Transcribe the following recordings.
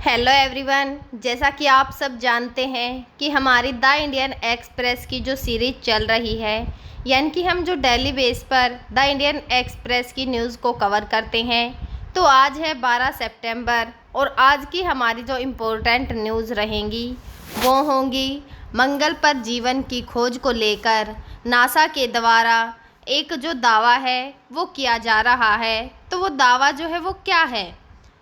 Hello everyone, जैसा कि आप सब जानते हैं कि हमारी द इंडियन एक्सप्रेस की जो सीरीज़ चल रही है, यानी कि हम जो डेली बेस पर द इंडियन एक्सप्रेस की न्यूज़ को कवर करते हैं। तो आज है 12 सितंबर और आज की हमारी जो इम्पोर्टेंट न्यूज़ रहेंगी वो होंगी मंगल पर जीवन की खोज को लेकर नासा के द्वारा एक जो दावा है वो किया जा रहा है। तो वो दावा जो है वो क्या है।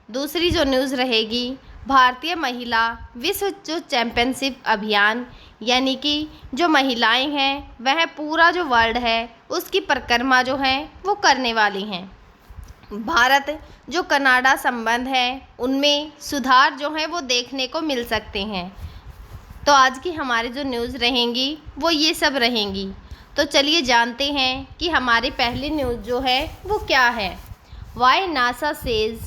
दूसरी जो न्यूज़ रहेगी भारतीय महिला विश्व जो चैम्पियनशिप अभियान, यानी कि जो महिलाएं हैं वह पूरा जो वर्ल्ड है उसकी परिक्रमा जो है वो करने वाली हैं। भारत जो कनाडा संबंध है उनमें सुधार जो है वो देखने को मिल सकते हैं। तो आज की हमारी जो न्यूज़ रहेंगी वो ये सब रहेंगी। तो चलिए जानते हैं कि हमारी पहली न्यूज़ जो है वो क्या है। Why NASA says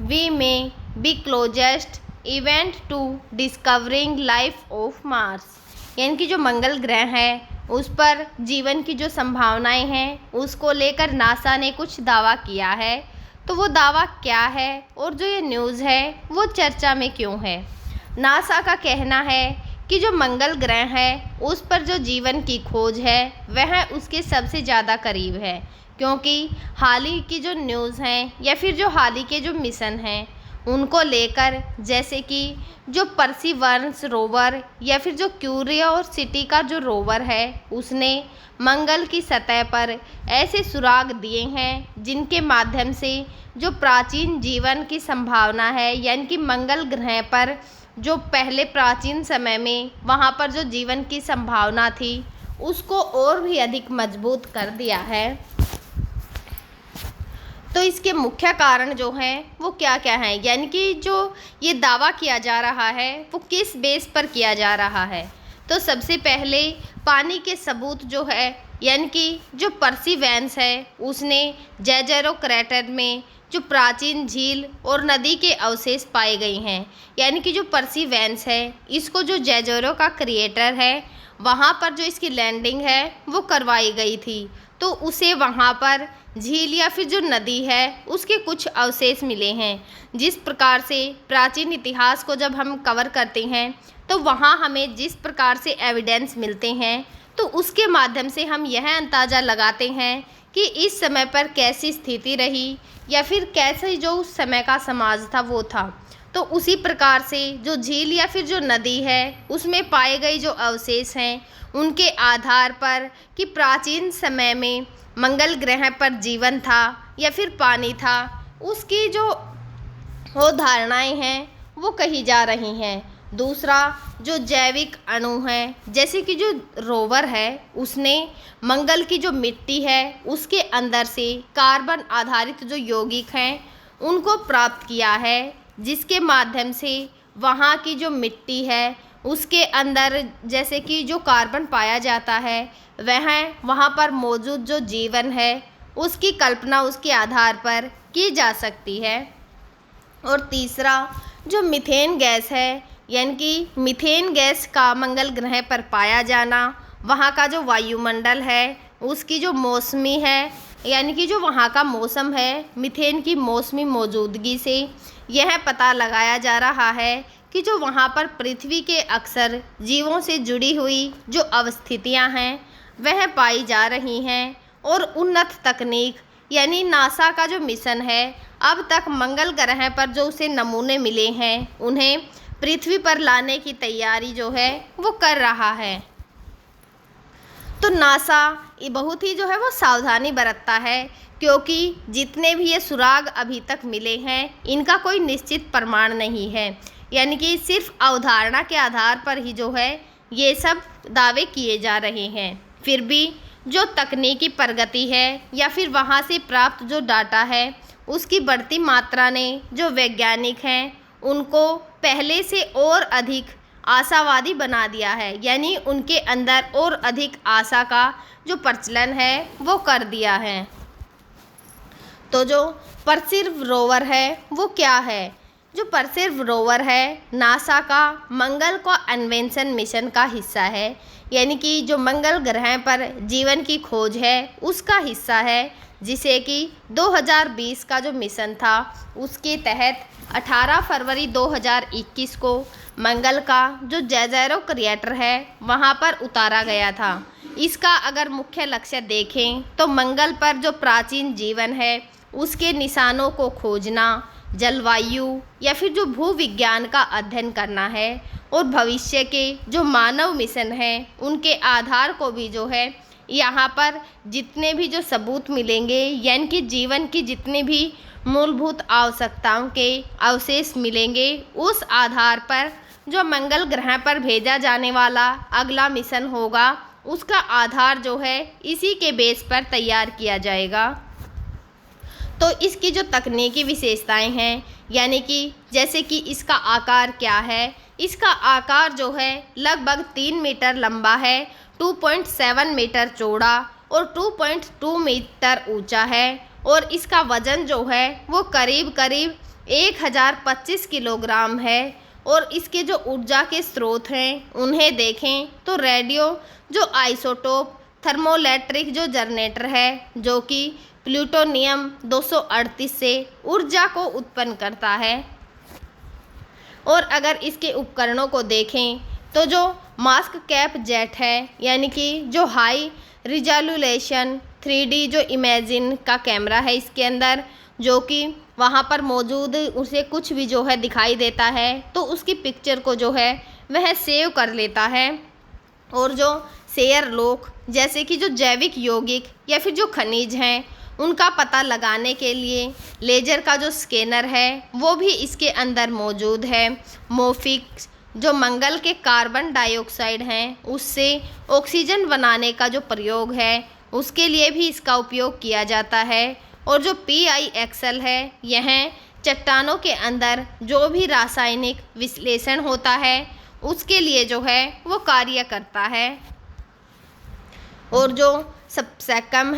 we may be closest event to discovering life of Mars, यानी कि जो मंगल ग्रह है उस पर जीवन की जो संभावनाएं हैं उसको लेकर नासा ने कुछ दावा किया है। तो वो दावा क्या है और जो ये न्यूज़ है वो चर्चा में क्यों है। नासा का कहना है कि जो मंगल ग्रह है उस पर जो जीवन की खोज है वह उसके सबसे ज़्यादा करीब है, क्योंकि हाल ही की जो न्यूज़ हैं या फिर जो हाल ही के जो मिशन हैं उनको लेकर, जैसे कि जो परसिवरेंस रोवर या फिर जो क्यूरियोसिटी का जो रोवर है उसने मंगल की सतह पर ऐसे सुराग दिए हैं जिनके माध्यम से जो प्राचीन जीवन की संभावना है, यानी कि मंगल ग्रह पर जो पहले प्राचीन समय में वहाँ पर जो जीवन की संभावना थी उसको और भी अधिक मजबूत कर दिया है। तो इसके मुख्य कारण जो हैं वो क्या क्या हैं, यानी कि जो ये दावा किया जा रहा है वो किस बेस पर किया जा रहा है। तो सबसे पहले पानी के सबूत जो है, यानी कि जो परसिवेंस है उसने जेजेरो क्रैटर में जो प्राचीन झील और नदी के अवशेष पाए गए हैं, यानी कि जो परसिवेंस है इसको जो जेजेरो का क्रिएटर है वहाँ पर जो इसकी लैंडिंग है वो करवाई गई थी। तो उसे वहाँ पर झील या फिर जो नदी है उसके कुछ अवशेष मिले हैं। जिस प्रकार से प्राचीन इतिहास को जब हम कवर करते हैं तो वहाँ हमें जिस प्रकार से एविडेंस मिलते हैं तो उसके माध्यम से हम यह अंदाज़ा लगाते हैं कि इस समय पर कैसी स्थिति रही या फिर कैसे जो उस समय का समाज था वो था। तो उसी प्रकार से जो झील या फिर जो नदी है उसमें पाए गए जो अवशेष हैं उनके आधार पर कि प्राचीन समय में मंगल ग्रह पर जीवन था या फिर पानी था, उसकी जो वो धारणाएं हैं वो कही जा रही हैं। दूसरा जो जैविक अणु हैं, जैसे कि जो रोवर है उसने मंगल की जो मिट्टी है उसके अंदर से कार्बन आधारित जो यौगिक हैं उनको प्राप्त किया है, जिसके माध्यम से वहाँ की जो मिट्टी है उसके अंदर जैसे कि जो कार्बन पाया जाता है वह वहाँ पर मौजूद जो जीवन है उसकी कल्पना उसके आधार पर की जा सकती है। और तीसरा जो मीथेन गैस है, यानी कि मीथेन गैस का मंगल ग्रह पर पाया जाना, वहाँ का जो वायुमंडल है उसकी जो मौसमी है, यानी कि जो वहाँ का मौसम है मीथेन की मौसमी मौजूदगी से यह पता लगाया जा रहा है कि जो वहाँ पर पृथ्वी के अक्सर जीवों से जुड़ी हुई जो अवस्थितियाँ हैं वह पाई जा रही हैं। और उन्नत तकनीक, यानी नासा का जो मिशन है अब तक मंगल ग्रह पर जो उसे नमूने मिले हैं उन्हें पृथ्वी पर लाने की तैयारी जो है वो कर रहा है। तो नासा ये बहुत ही जो है वो सावधानी बरतता है, क्योंकि जितने भी ये सुराग अभी तक मिले हैं इनका कोई निश्चित प्रमाण नहीं है, यानी कि सिर्फ अवधारणा के आधार पर ही जो है ये सब दावे किए जा रहे हैं। फिर भी जो तकनीकी प्रगति है या फिर वहाँ से प्राप्त जो डाटा है उसकी बढ़ती मात्रा ने जो वैज्ञानिक हैं उनको पहले से और अधिक आशावादी बना दिया है, यानी उनके अंदर और अधिक आशा का जो प्रचलन है वो कर दिया है। तो जो परसिव रोवर है वो क्या है। जो परसिव रोवर है नासा का मंगल का अन्वेषण मिशन का हिस्सा है, यानी कि जो मंगल ग्रह पर जीवन की खोज है उसका हिस्सा है, जिसे कि 2020 का जो मिशन था उसके तहत 18 फरवरी 2021 को मंगल का जो जेज़ेरो क्रिएटर है वहाँ पर उतारा गया था। इसका अगर मुख्य लक्ष्य देखें तो मंगल पर जो प्राचीन जीवन है उसके निशानों को खोजना, जलवायु या फिर जो भूविज्ञान का अध्ययन करना है और भविष्य के जो मानव मिशन हैं उनके आधार को भी जो है यहाँ पर जितने भी जो सबूत मिलेंगे, यानी कि जीवन की जितनी भी मूलभूत आवश्यकताओं के अवशेष मिलेंगे, उस आधार पर जो मंगल ग्रह पर भेजा जाने वाला अगला मिशन होगा उसका आधार जो है इसी के बेस पर तैयार किया जाएगा। तो इसकी जो तकनीकी विशेषताएं हैं, यानी कि जैसे कि इसका आकार क्या है, इसका आकार जो है लगभग 3 मीटर लंबा है, 2.7 मीटर चौड़ा और 2.2 मीटर ऊंचा है और इसका वजन जो है वो करीब 1025 किलोग्राम है। और इसके जो ऊर्जा के स्रोत हैं उन्हें देखें तो रेडियो जो आइसोटोप थर्मोइलेक्ट्रिक जो जनरेटर है जो कि प्लूटोनियम 238 से ऊर्जा को उत्पन्न करता है। और अगर इसके उपकरणों को देखें तो जो मास्क कैप जेट है, यानी कि जो हाई रिजोल्यूशन 3D जो इमेजिन का कैमरा है इसके अंदर, जो कि वहाँ पर मौजूद उसे कुछ भी जो है दिखाई देता है तो उसकी पिक्चर को जो है वह सेव कर लेता है। और जो शेयर लोक जैसे कि जो जैविक यौगिक या फिर जो खनिज हैं उनका पता लगाने के लिए लेज़र का जो स्कैनर है वो भी इसके अंदर मौजूद है। मोफिक्स जो मंगल के कार्बन डाइऑक्साइड हैं उससे ऑक्सीजन बनाने का जो प्रयोग है उसके लिए भी इसका उपयोग किया जाता है। और जो PIXL है यह चट्टानों के अंदर जो भी रासायनिक विश्लेषण होता है उसके लिए जो है वो कार्य करता है। और जो स्पेक्ट्रम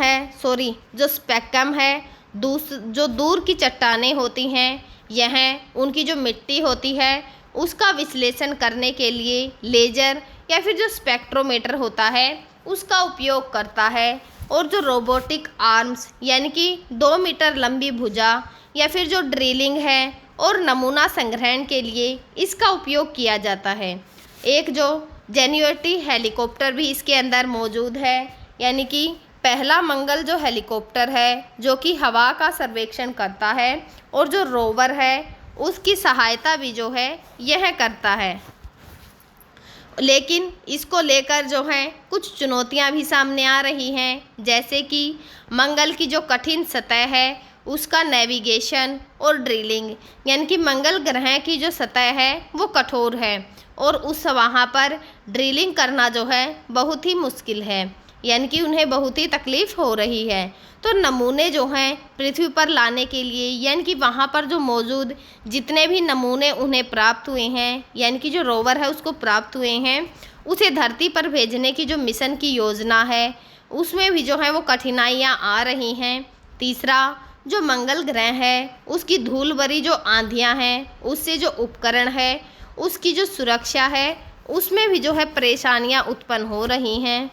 है जो दूर की चट्टानें होती हैं यह उनकी जो मिट्टी होती है उसका विश्लेषण करने के लिए लेज़र या फिर जो स्पेक्ट्रोमीटर होता है उसका उपयोग करता है। और जो रोबोटिक आर्म्स यानी कि 2 मीटर लंबी भुजा या फिर जो ड्रिलिंग है और नमूना संग्रहण के लिए इसका उपयोग किया जाता है। एक जो जेन्युइटी हेलीकॉप्टर भी इसके अंदर मौजूद है, यानी कि पहला मंगल जो हेलीकॉप्टर है जो कि हवा का सर्वेक्षण करता है और जो रोवर है उसकी सहायता भी जो है यह करता है। लेकिन इसको लेकर जो है कुछ चुनौतियां भी सामने आ रही हैं, जैसे कि मंगल की जो कठिन सतह है उसका नेविगेशन और ड्रिलिंग, यानी कि मंगल ग्रह की जो सतह है वो कठोर है और उस वहाँ पर ड्रिलिंग करना जो है बहुत ही मुश्किल है, यानी कि उन्हें बहुत ही तकलीफ़ हो रही है। तो नमूने जो हैं पृथ्वी पर लाने के लिए, यानी कि वहाँ पर जो मौजूद जितने भी नमूने उन्हें प्राप्त हुए हैं, यानी कि जो रोवर है उसको प्राप्त हुए हैं, उसे धरती पर भेजने की जो मिशन की योजना है उसमें भी जो है वो कठिनाइयाँ आ रही हैं। तीसरा, जो मंगल ग्रह है उसकी धूल भरी जो आंधियाँ हैं उससे जो उपकरण है उसकी जो सुरक्षा है उसमें भी जो है परेशानियाँ उत्पन्न हो रही हैं।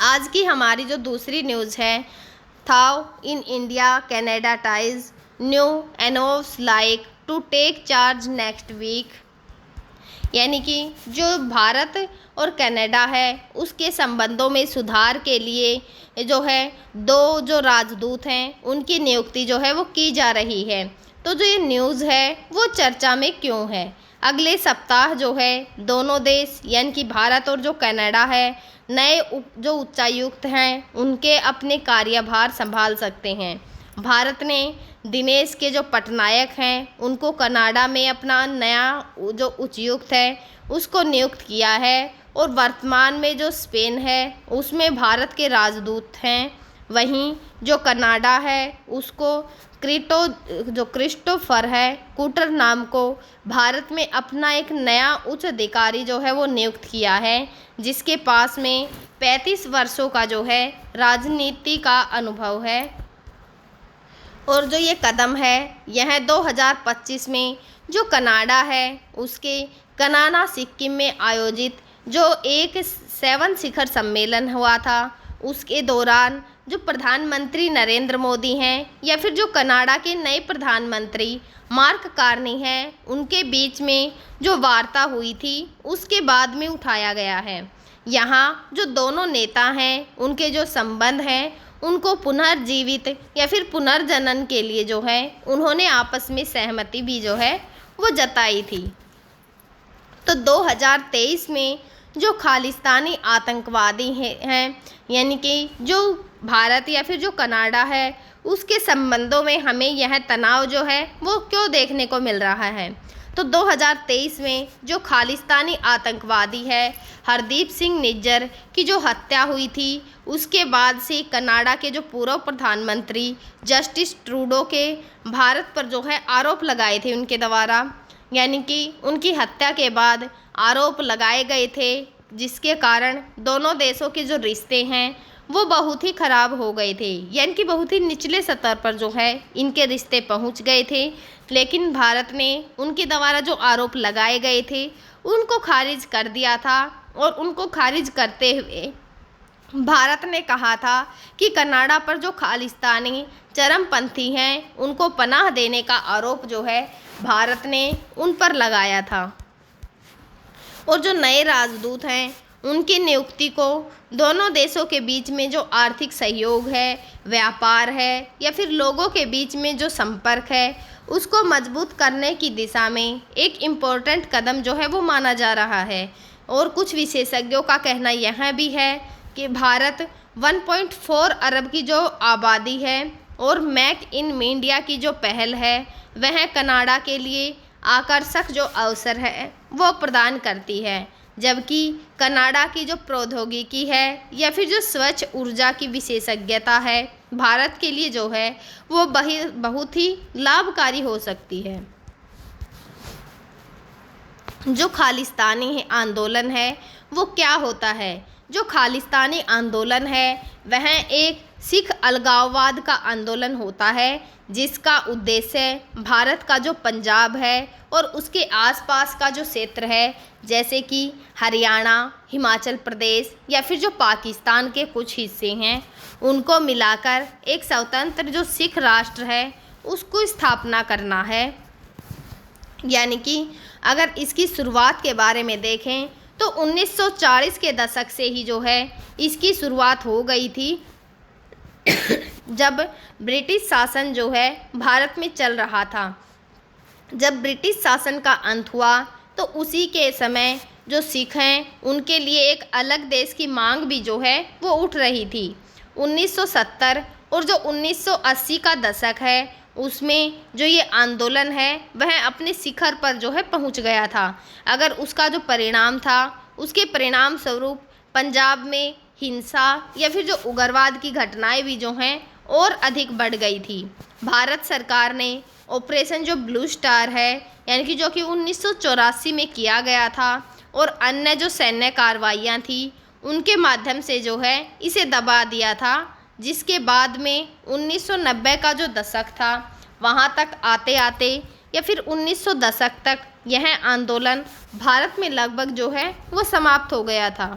आज की हमारी जो दूसरी न्यूज़ है, though in India Canada ties new envoys like to take charge next week, यानी कि जो भारत और कनाडा है उसके संबंधों में सुधार के लिए जो है 2 जो राजदूत हैं उनकी नियुक्ति जो है वो की जा रही है। तो जो ये न्यूज़ है वो चर्चा में क्यों है? अगले सप्ताह जो है दोनों देश यानी कि भारत और जो कनाडा है नए जो उच्चायुक्त हैं उनके अपने कार्यभार संभाल सकते हैं। भारत ने दिनेश के जो पटनायक हैं उनको कनाडा में अपना नया जो उच्चायुक्त है उसको नियुक्त किया है और वर्तमान में जो स्पेन है उसमें भारत के राजदूत हैं। वहीं जो कनाडा है उसको क्रिस्टोफर है कूटर नाम को भारत में अपना एक नया उच्च अधिकारी जो है वो नियुक्त किया है, जिसके पास में 35 वर्षों का जो है राजनीति का अनुभव है। और जो ये कदम है यह 2025 में जो कनाडा है उसके कनाडा सिक्किम में आयोजित जो एक 7 शिखर सम्मेलन हुआ था उसके दौरान जो प्रधानमंत्री नरेंद्र मोदी हैं या फिर जो कनाडा के नए प्रधानमंत्री मार्क कार्नी हैं, उनके बीच में जो वार्ता हुई थी उसके बाद में उठाया गया है। यहाँ जो दोनों नेता हैं उनके जो संबंध हैं उनको पुनर्जीवित या फिर पुनर्जनन के लिए जो है उन्होंने आपस में सहमति भी जो है वो जताई थी। तो 2023 में जो खालिस्तानी आतंकवादी हैं यानी कि जो भारत या फिर जो कनाडा है उसके संबंधों में हमें यह तनाव जो है वो क्यों देखने को मिल रहा है। तो 2023 में जो खालिस्तानी आतंकवादी है हरदीप सिंह निज्जर की जो हत्या हुई थी उसके बाद से कनाडा के जो पूर्व प्रधानमंत्री जस्टिस ट्रूडो के भारत पर जो है आरोप लगाए थे उनके द्वारा, यानी कि उनकी हत्या के बाद आरोप लगाए गए थे, जिसके कारण दोनों देशों के जो रिश्ते हैं वो बहुत ही ख़राब हो गए थे, यानी कि बहुत ही निचले स्तर पर जो है इनके रिश्ते पहुंच गए थे। लेकिन भारत ने उनके द्वारा जो आरोप लगाए गए थे उनको खारिज कर दिया था और उनको खारिज करते हुए भारत ने कहा था कि कनाडा पर जो खालिस्तानी चरमपंथी हैं उनको पनाह देने का आरोप जो है भारत ने उन पर लगाया था। और जो नए राजदूत हैं उनकी नियुक्ति को दोनों देशों के बीच में जो आर्थिक सहयोग है, व्यापार है या फिर लोगों के बीच में जो संपर्क है उसको मजबूत करने की दिशा में एक इम्पोर्टेंट कदम जो है वो माना जा रहा है। और कुछ विशेषज्ञों का कहना यह भी है कि भारत 1.4 अरब की जो आबादी है और मेक इन इंडिया की जो पहल है वह कनाडा के लिए आकर्षक जो अवसर है वो प्रदान करती है, जबकि कनाडा की जो प्रौद्योगिकी है या फिर जो स्वच्छ ऊर्जा की विशेषज्ञता है भारत के लिए जो है वो बहुत ही लाभकारी हो सकती है। जो खालिस्तानी आंदोलन है वो क्या होता है? जो खालिस्तानी आंदोलन है वह एक सिख अलगाववाद का आंदोलन होता है, जिसका उद्देश्य भारत का जो पंजाब है और उसके आसपास का जो क्षेत्र है जैसे कि हरियाणा, हिमाचल प्रदेश या फिर जो पाकिस्तान के कुछ हिस्से हैं उनको मिलाकर एक स्वतंत्र जो सिख राष्ट्र है उसको स्थापना करना है। यानी कि अगर इसकी शुरुआत के बारे में देखें तो 1940 के दशक से ही जो है इसकी शुरुआत हो गई थी, जब ब्रिटिश शासन जो है भारत में चल रहा था। जब ब्रिटिश शासन का अंत हुआ तो उसी के समय जो सिख हैं उनके लिए एक अलग देश की मांग भी जो है वो उठ रही थी। 1970 और जो 1980 का दशक है उसमें जो ये आंदोलन है वह अपने शिखर पर जो है पहुंच गया था। अगर उसका जो परिणाम था उसके परिणाम स्वरूप पंजाब में हिंसा या फिर जो उग्रवाद की घटनाएं भी जो हैं और अधिक बढ़ गई थी। भारत सरकार ने ऑपरेशन जो ब्लू स्टार है यानी कि जो कि 1984 में किया गया था और अन्य जो सैन्य कार्रवाइयाँ थी उनके माध्यम से जो है इसे दबा दिया था, जिसके बाद में 1990 का जो दशक था वहाँ तक आते आते या फिर 1900 दशक तक यह आंदोलन भारत में लगभग जो है वो समाप्त हो गया था।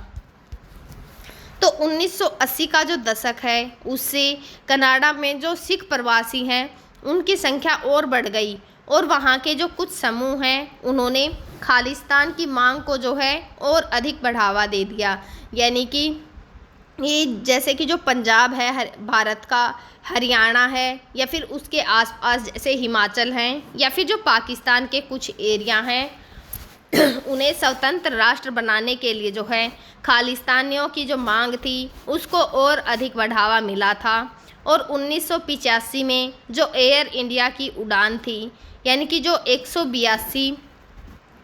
तो 1980 का जो दशक है उससे कनाडा में जो सिख प्रवासी हैं उनकी संख्या और बढ़ गई और वहाँ के जो कुछ समूह हैं उन्होंने खालिस्तान की मांग को जो है और अधिक बढ़ावा दे दिया। यानी कि ये जैसे कि जो पंजाब है भारत का, हरियाणा है या फिर उसके आसपास जैसे हिमाचल हैं या फिर जो पाकिस्तान के कुछ एरिया हैं उन्हें स्वतंत्र राष्ट्र बनाने के लिए जो है खालिस्तानियों की जो मांग थी उसको और अधिक बढ़ावा मिला था। और 1985 में जो एयर इंडिया की उड़ान थी यानी कि जो 182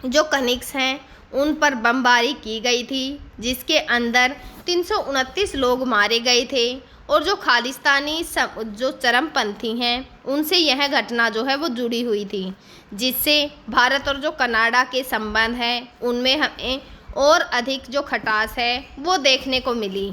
जो कनिक्स हैं उन पर बमबारी की गई थी, जिसके अंदर 329 लोग मारे गए थे। और जो खालिस्तानी जो चरमपंथी हैं उनसे यह घटना जो है वो जुड़ी हुई थी, जिससे भारत और जो कनाडा के संबंध हैं उनमें हमें और अधिक जो खटास है वो देखने को मिली।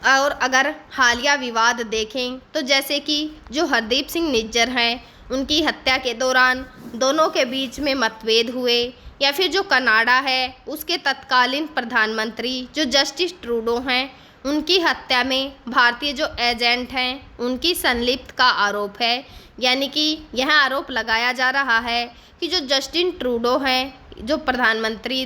और अगर हालिया विवाद देखें तो जैसे कि जो हरदीप सिंह निज्जर हैं उनकी हत्या के दौरान दोनों के बीच में मतभेद हुए, या फिर जो कनाडा है उसके तत्कालीन प्रधानमंत्री जो जस्टिस ट्रूडो हैं उनकी हत्या में भारतीय जो एजेंट हैं उनकी संलिप्त का आरोप है। यानी कि यह आरोप लगाया जा रहा है कि जो जस्टिन ट्रूडो हैं, जो प्रधानमंत्री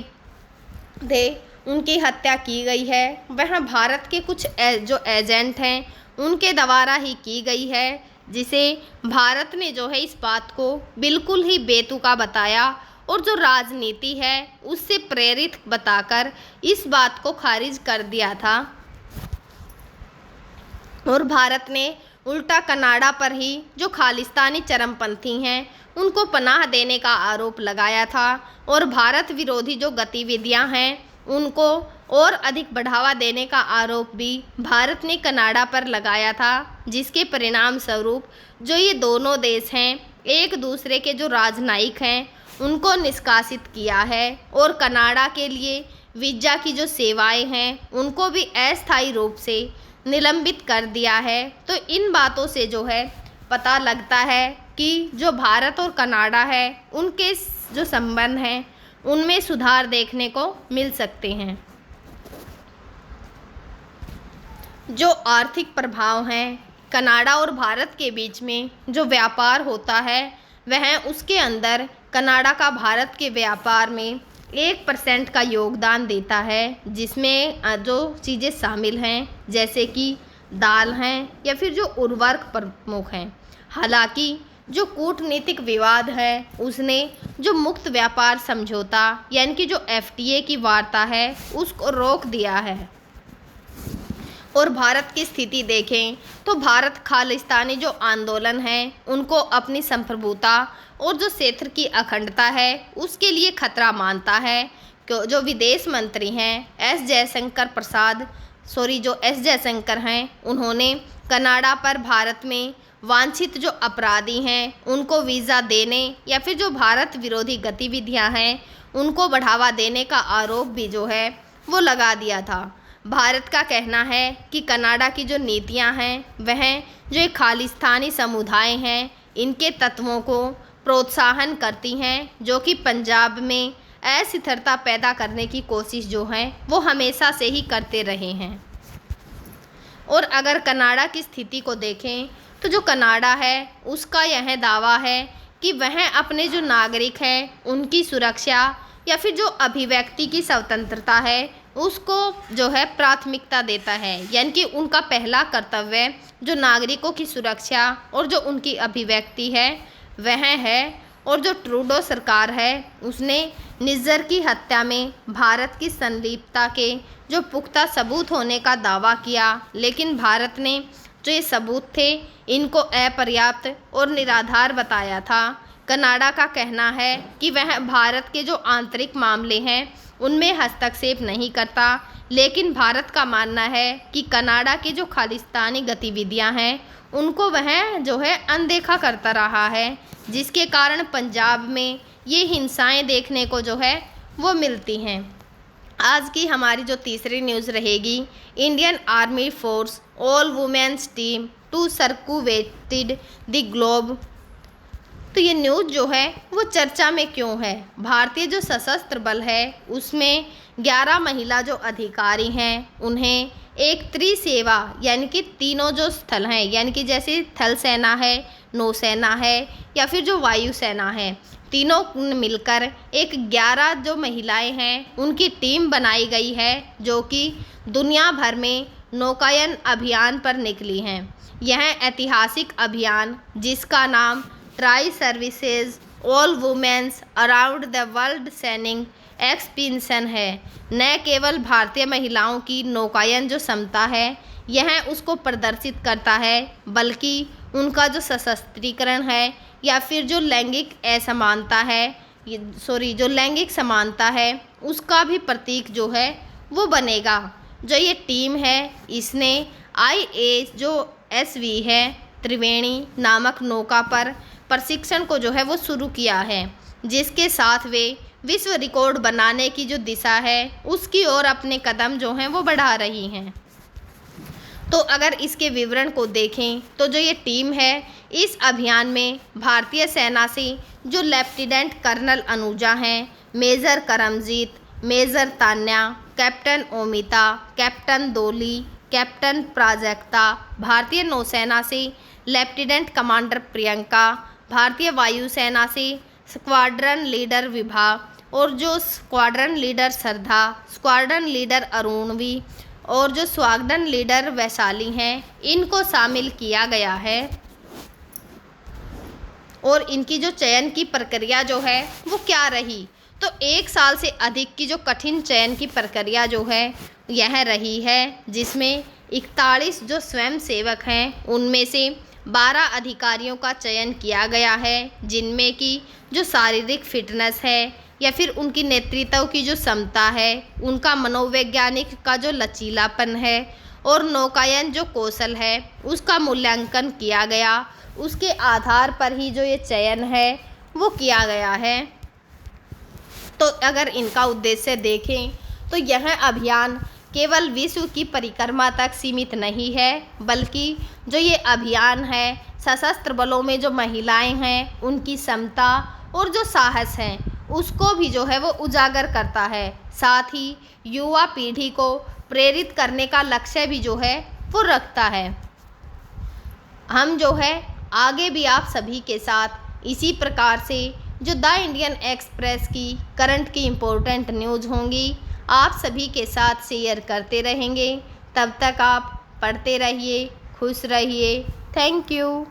थे, उनकी हत्या की गई है वह भारत के कुछ जो एजेंट हैं उनके द्वारा ही की गई है, जिसे भारत ने जो है इस बात को बिल्कुल ही बेतुका बताया और जो राजनीति है उससे प्रेरित बताकर इस बात को खारिज कर दिया था। और भारत ने उल्टा कनाडा पर ही जो खालिस्तानी चरमपंथी हैं उनको पनाह देने का आरोप लगाया था और भारत विरोधी जो गतिविधियां हैं उनको और अधिक बढ़ावा देने का आरोप भी भारत ने कनाडा पर लगाया था, जिसके परिणाम स्वरूप जो ये दोनों देश हैं एक दूसरे के जो राजनयिक हैं उनको निष्कासित किया है और कनाडा के लिए वीज़ा की जो सेवाएं हैं उनको भी अस्थायी रूप से निलंबित कर दिया है। तो इन बातों से जो है पता लगता है कि जो भारत और कनाडा है उनके जो संबंध हैं उनमें सुधार देखने को मिल सकते हैं। जो आर्थिक प्रभाव हैं, कनाडा और भारत के बीच में जो व्यापार होता है वह उसके अंदर कनाडा का भारत के व्यापार में 1% का योगदान देता है, जिसमें जो चीज़ें शामिल हैं जैसे कि दाल हैं या फिर जो उर्वरक प्रमुख हैं। हालांकि जो कूटनीतिक विवाद है उसने जो मुक्त व्यापार समझौता यानी कि जो FTA की वार्ता है उसको रोक दिया है। और भारत की स्थिति देखें तो भारत खालिस्तानी जो आंदोलन है उनको अपनी संप्रभुता और जो क्षेत्र की अखंडता है उसके लिए खतरा मानता है। जो विदेश मंत्री हैं जो एस जयशंकर हैं उन्होंने कनाडा पर भारत में वांछित जो अपराधी हैं उनको वीज़ा देने या फिर जो भारत विरोधी गतिविधियां हैं उनको बढ़ावा देने का आरोप भी जो है वो लगा दिया था। भारत का कहना है कि कनाडा की जो नीतियां हैं वह जो एक खालिस्तानी समुदाय हैं इनके तत्वों को प्रोत्साहन करती हैं, जो कि पंजाब में अस्थिरता पैदा करने की कोशिश जो है वो हमेशा से ही करते रहे हैं। और अगर कनाडा की स्थिति को देखें तो जो कनाडा है उसका यह दावा है कि वह अपने जो नागरिक हैं उनकी सुरक्षा या फिर जो अभिव्यक्ति की स्वतंत्रता है उसको जो है प्राथमिकता देता है। यानी कि उनका पहला कर्तव्य जो नागरिकों की सुरक्षा और जो उनकी अभिव्यक्ति है वह है। और जो ट्रूडो सरकार है उसने निज्जर की हत्या में भारत की संलिप्तता के जो पुख्ता सबूत होने का दावा किया, लेकिन भारत ने जो ये सबूत थे इनको अपर्याप्त और निराधार बताया था। कनाडा का कहना है कि वह भारत के जो आंतरिक मामले हैं उनमें हस्तक्षेप नहीं करता, लेकिन भारत का मानना है कि कनाडा की जो खालिस्तानी गतिविधियां हैं उनको वह जो है अनदेखा करता रहा है, जिसके कारण पंजाब में ये हिंसाएं देखने को जो है वो मिलती हैं। आज की हमारी जो तीसरी न्यूज़ रहेगी, Indian army force all womens team to circumnavigated the globe. तो ये न्यूज़ जो है वो चर्चा में क्यों है? भारतीय जो सशस्त्र बल है उसमें 11 महिला जो अधिकारी हैं उन्हें एक त्रिसेवा यानी कि तीनों जो स्थल हैं, यानी कि जैसे थल सेना है, नौसेना है या फिर जो वायुसेना है, तीनों मिलकर एक 11 जो महिलाएं हैं उनकी टीम बनाई गई है जो कि दुनिया भर में नौकायन अभियान पर निकली हैं। यह ऐतिहासिक अभियान जिसका नाम tri services all women's around the world sailing expansion है, न केवल भारतीय महिलाओं की नौकायन जो क्षमता है यह उसको प्रदर्शित करता है, बल्कि उनका जो सशस्त्रीकरण है या फिर जो लैंगिक असमानता है जो लैंगिक समानता है उसका भी प्रतीक जो है वो बनेगा। जो ये टीम है इसने IASV है त्रिवेणी नामक नौका पर प्रशिक्षण को जो है वो शुरू किया है, जिसके साथ वे विश्व रिकॉर्ड बनाने की जो दिशा है उसकी ओर अपने कदम जो हैं वो बढ़ा रही हैं। तो अगर इसके विवरण को देखें तो जो ये टीम है इस अभियान में भारतीय सेना से जो लेफ्टिनेंट कर्नल अनुजा हैं, major Karamjeet, major Tanya, captain Omita, captain Doli, captain Prajakta, भारतीय नौसेना से लेफ्टिनेंट कमांडर प्रियंका, भारतीय वायुसेना से स्क्वाड्रन लीडर विभा और जो स्क्वाड्रन लीडर श्रद्धा, स्क्वाड्रन लीडर अरुणवी और जो स्क्वाड्रन लीडर वैशाली हैं, इनको शामिल किया गया है। और इनकी जो चयन की प्रक्रिया जो है वो क्या रही, तो 1 साल से अधिक की जो कठिन चयन की प्रक्रिया जो है यह रही है, जिसमें 41 जो स्वयं सेवक हैं उनमें से 12 अधिकारियों का चयन किया गया है, जिनमें कि जो शारीरिक फिटनेस है या फिर उनकी नेतृत्व की जो क्षमता है, उनका मनोवैज्ञानिक का जो लचीलापन है और नौकायन जो कौशल है उसका मूल्यांकन किया गया। उसके आधार पर ही जो ये चयन है वो किया गया है। तो अगर इनका उद्देश्य देखें तो यह अभियान केवल विश्व की परिक्रमा तक सीमित नहीं है, बल्कि जो ये अभियान है सशस्त्र बलों में जो महिलाएं हैं उनकी क्षमता और जो साहस है उसको भी जो है वो उजागर करता है। साथ ही युवा पीढ़ी को प्रेरित करने का लक्ष्य भी जो है वो रखता है। हम जो है आगे भी आप सभी के साथ इसी प्रकार से जो द इंडियन एक्सप्रेस की करंट की इम्पोर्टेंट न्यूज़ होंगी आप सभी के साथ शेयर करते रहेंगे। तब तक आप पढ़ते रहिए, खुश रहिए। Thank you.